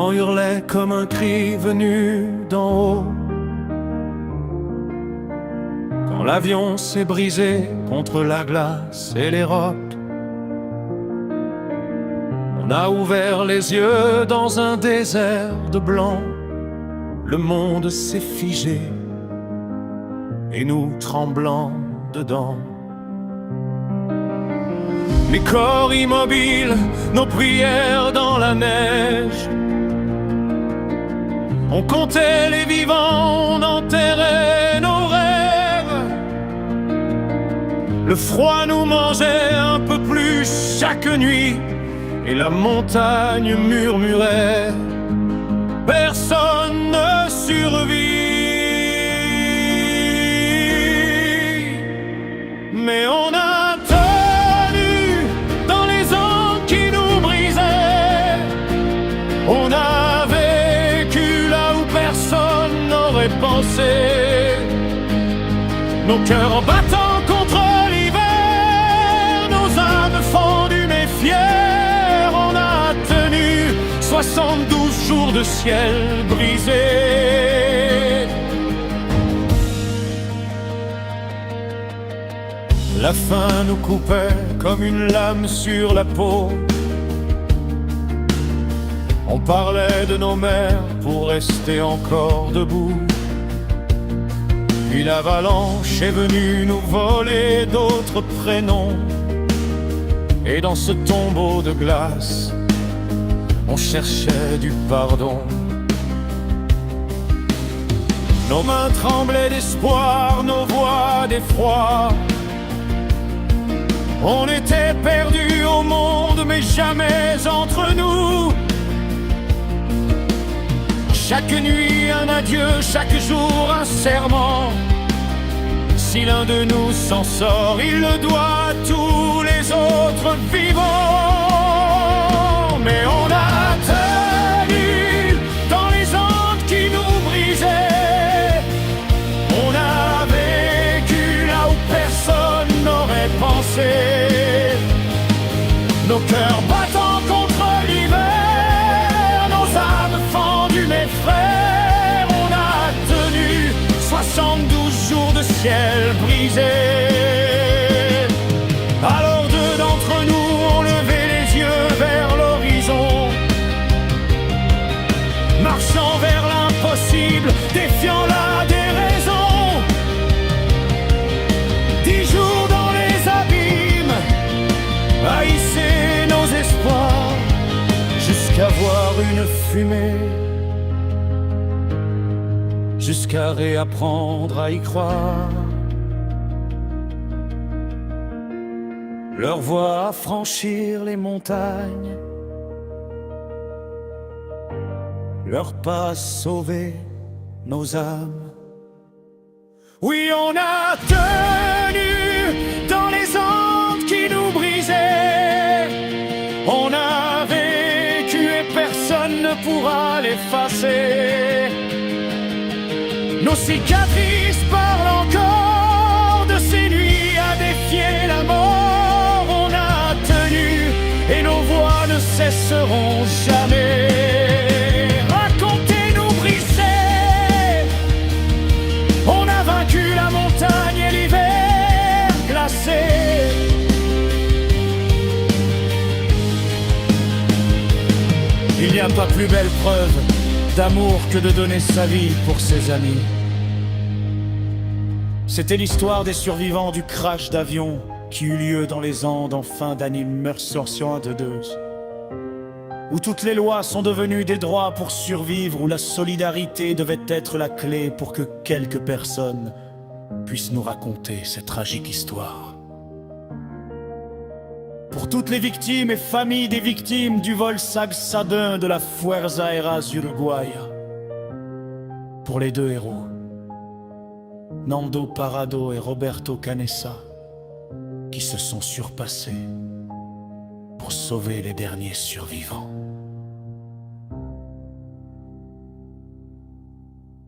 vent hurlait comme un cri venu d'en haut. Quand l'avion s'est brisé contre la glace et les rocs, on a ouvert les yeux dans un désert de blanc. Le monde s'est figé et nous tremblants dedans. Les corps immobiles, nos prières dans la neige. On comptait les vivants, on enterrait nos rêves. Le froid nous mangeait un peu plus chaque nuit, et la montagne murmurait: personne ne survit. Mais on a tenu dans les ans qui nous brisaient. On a vécu là où personne n'aurait pensé. Nos cœurs battant contre l'hiver, nos âmes fendues mais fières. On a tenu 72 jours de ciel brisé. La faim nous coupait comme une lame sur la peau. On parlait de nos mères pour rester encore debout. Puis l'avalanche est venue nous voler d'autres prénoms. Et dans ce tombeau de glace, on cherchait du pardon. Nos mains tremblaient d'espoir, nos voix d'effroi. On était perdus au monde, mais jamais entre nous. Chaque nuit un adieu, chaque jour un serment. Si l'un de nous s'en sort, il le doit à tous les autres vivants. Mais on a tenu dans les ondes qui nous brisaient. On a vécu là où personne n'aurait pensé. Nos cœurs battant contre l'hiver, nos âmes fendues mes frères. On a tenu 72 jours de ciel brisé. Alors deux d'entre nous ont levé les yeux vers l'horizon, marchant vers l'impossible, défiant la déraison. 10 jours dans les abîmes, haïsser nos espoirs, jusqu'à voir une fumée, jusqu'à réapprendre à y croire. Leur voix à franchir les montagnes, leur pas sauver nos âmes. Oui, on a tenu dans les ondes qui nous brisaient. On a vécu et personne ne pourra l'effacer. Nos cicatrices parlent encore de ces nuits à défier la mort. On a tenu et nos voix ne cesseront jamais. Racontez-nous briser. On a vaincu la montagne et l'hiver glacé. Il n'y a pas plus belle preuve d'amour que de donner sa vie pour ses amis. C'était l'histoire des survivants du crash d'avion qui eut lieu dans les Andes en fin d'année 1962, où toutes les lois sont devenues des droits pour survivre, où la solidarité devait être la clé pour que quelques personnes puissent nous raconter cette tragique histoire. Pour toutes les victimes et familles des victimes du vol Sagsadin de la Fuerza Aérea Uruguaya. Pour les deux héros, Nando Parrado et Roberto Canessa, qui se sont surpassés pour sauver les derniers survivants.